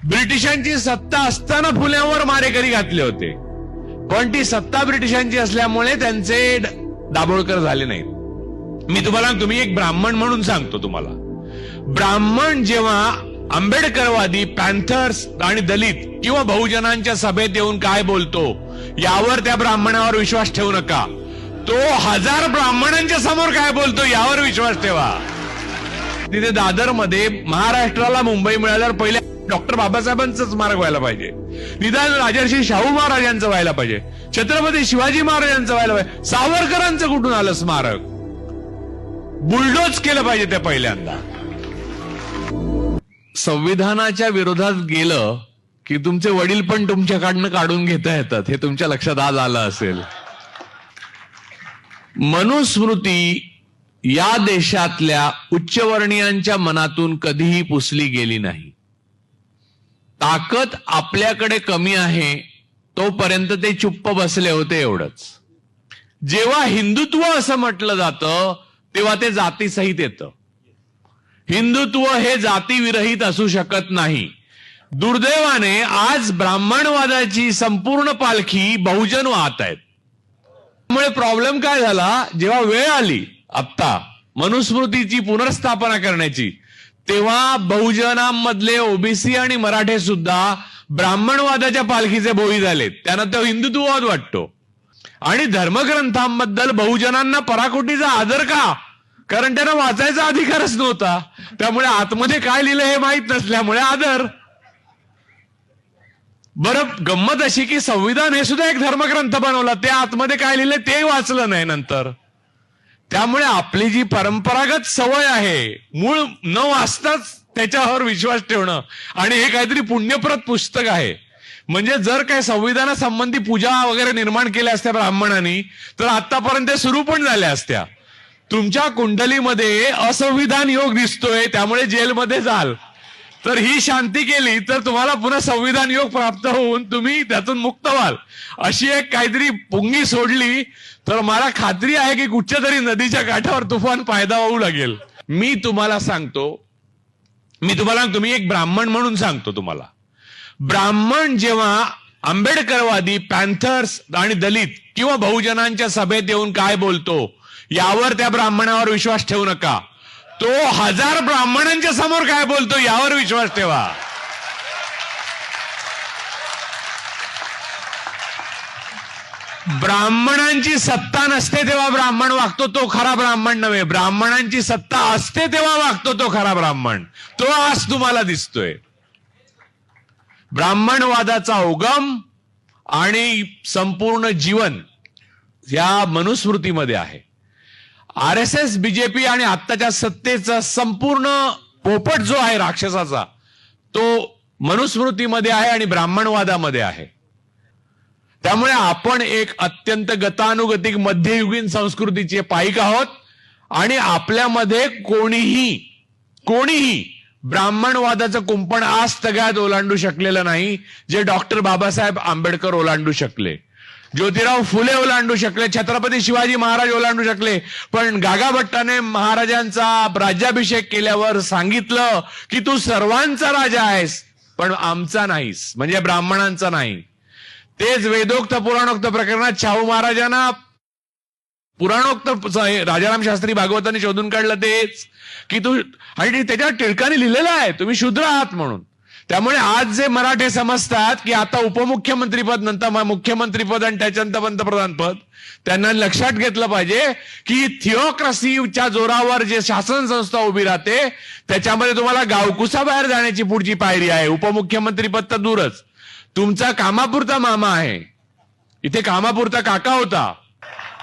ब्रिटिशांची सत्ता असताना फुल्यांवर मारेकरी घातले होते, पण ती सत्ता ब्रिटिशांची असल्यामुळे त्यांचे दाभोळकर झाले नाहीत. मी तुम्ही एक ब्राह्मण म्हणून सांगतो तुम्हाला, ब्राह्मण जेव्हा आंबेडकरवादी, पॅन्थर्स आणि दलित किंवा बहुजनांच्या सभेत येऊन काय बोलतो यावर त्या ब्राह्मणावर विश्वास ठेवू नका. तो 1000 ब्राह्मणांच्या समोर काय बोलतो यावर विश्वास ठेवा. तिथे दादरमध्ये महाराष्ट्राला मुंबई मिळाल्यावर पहिले डॉक्टर बाबासाहेबांचं स्मारक व्हायला पाहिजे, निदान राजर्षी शाहू महाराजांचं व्हायला पाहिजे, छत्रपती शिवाजी महाराजांचं व्हायला पाहिजे. सावरकरांचं कुठून आलं स्मारक? बुलडोज केलं पाहिजे ते पहिल्यांदा. संविधानाच्या विरोधात गेलं की तुमचे वडील पण तुमच्याकडनं काढून घेता येतात, हे तुमच्या लक्षात आज आलं असेल. मनुस्मृती या देशातल्या उच्चवर्णीयांच्या मनातून कधीही पुसली गेली नाही. ताकद आपल्याकडे कमी आहे तोपर्यंत ते चुप्प बसले होते, एवढंच. जेव्हा हिंदुत्व असं म्हटलं जातं तेव्हा ते जातीसहित येतं. हिंदुत्व हे जातीविरहित असू शकत नाही. दुर्दैवाने आज ब्राह्मणवादाची संपूर्ण पालखी बहुजन वाहत आहेत. त्यामुळे प्रॉब्लेम काय झाला, जेव्हा वेळ आली आत्ता मनुस्मृतीची पुनर्स्थापना करण्याची, तेव्हा बहुजनांमधले ओबीसी आणि मराठे सुद्धा ब्राह्मणवादाच्या पालखीचे बोई झालेत. त्यांना तो हिंदुत्ववाद वाटतो. आणि धर्मग्रंथांबद्दल बहुजनांना पराकोटीचा आदर का? कारण त्यांना वाचायचा अधिकारच नव्हता. त्यामुळे आतमध्ये काय लिहिलं हे माहीत नसल्यामुळे आदर. बरं, गंमत अशी की संविधान हे सुद्धा एक धर्मग्रंथ बनवला, ते आतमध्ये काय लिहिलं ते वाचलं नाही नंतर. त्यामुळे आपली जी परंपरागत सवय आहे, मूळ न वाचताच त्याच्यावर विश्वास ठेवणं, आणि हे काहीतरी पुण्यप्रत पुस्तक आहे. म्हणजे जर काही संविधानासंबंधी पूजा वगैरे निर्माण केल्या असत्या ब्राह्मणांनी तर आतापर्यंत सुरू पण झाल्या असत्या. तुमच्या कुंडलीमध्ये असंविधान योग दिसतोय, त्यामुळे जेलमध्ये जाल. तर ही शांती केली तर तुम्हाला पुन्हा संविधान योग प्राप्त होऊन तुम्ही त्यातून मुक्त व्हाल. अशी एक काहीतरी पुंगी सोडली तर मला खात्री आहे की कुठच्या तरी नदीच्या काठावर तुफान फायदा होऊ लागेल. मी तुम्हाला मी एक ब्राह्मण म्हणून सांगतो तुम्हाला, ब्राह्मण जेव्हा आंबेडकरवादी, पॅन्थर्स आणि दलित किंवा बहुजनांच्या सभेत येऊन काय बोलतो यावर त्या ब्राह्मणावर विश्वास ठेवू नका. तो 1000 ब्राह्मणांच्या समोर काय बोलतो यावर विश्वास ठेवा. ब्राह्मणांची सत्ता नसते तेव्हा ब्राह्मण वागतो तो खरा ब्राह्मण नव्हे. ब्राह्मणांची सत्ता असते तेव्हा वागतो तो खरा ब्राह्मण. तो आज तुम्हाला दिसतोय. ब्राह्मणवादाचा उगम आणि संपूर्ण जीवन या मनुस्मृतीमध्ये आहे. RSS, बीजेपी आणि आत्ताच्या सत्तेचा संपूर्ण पोपट जो आहे राक्षसाचा, तो मनुस्मृतीमध्ये आहे आणि ब्राह्मणवादामध्ये आहे. त्यामुळे आपण एक अत्यंत गतानुगतिक मध्ययुगीन संस्कृतीचे पाईक आहोत आणि आपल्यामध्ये कोणीही ब्राह्मणवादाचं कुंपण आज तगायत ओलांडू शकलेलं नाही, जे डॉक्टर बाबासाहेब आंबेडकर ओलांडू शकले, ज्योतिराव फुले ओलांडू शकले, छत्रपती शिवाजी महाराज ओलांडू शकले. पण गागा भट्टाने महाराजांचा राज्याभिषेक केल्यावर सांगितलं की तू सर्वांचा राजा आहेस पण आमचा नाहीस, म्हणजे ब्राह्मणांचा नाही. तेच वेदोक्त पुराणोक्त प्रकरणात शाहू महाराजांना पुराणोक्त राजाराम शास्त्री भागवतांनी शोधून काढलं तेच की तू, आणि त्याच्यावर टिळकाने लिहिलेलं आहे तुम्ही शूद्र आहात म्हणून. त्यामुळे आज जे मराठे समजतात की आता उपमुख्यमंत्रीपद नंतर मुख्यमंत्रीपद आणि त्याच्यानंतर पंतप्रधान पद, त्यांना लक्षात घेतलं पाहिजे की थिओक्रसीच्या जोरावर जे शासन संस्था उभी राहते त्याच्यामध्ये तुम्हाला गावकुसा बाहेर जाण्याची पुढची पायरी आहे. उपमुख्यमंत्रीपद तर दूरच, तुमचा कामापुरता मामा आहे, इथे कामापुरता काका होता.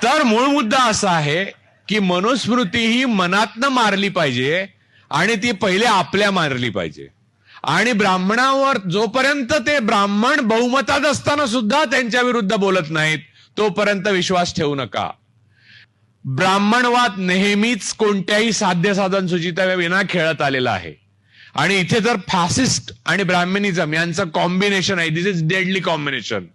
तर मूळ मुद्दा असा आहे की मनुस्मृती ही मनातनं मारली पाहिजे आणि ती पहिले आपल्या मारली पाहिजे. आणि ब्राह्मणावर जोपर्यंत ते ब्राह्मण बहुमतात असताना सुद्धा त्यांच्या विरुद्ध बोलत नाहीत तोपर्यंत विश्वास ठेवू नका. ब्राह्मणवाद नेहमीच कोणत्याही साध्य साधन सुचिता विना खेळत आलेला आहे. आणि इथे तर फॅसिस्ट आणि ब्राह्मणिझम यांचं कॉम्बिनेशन आहे. दिस इज डेडली कॉम्बिनेशन.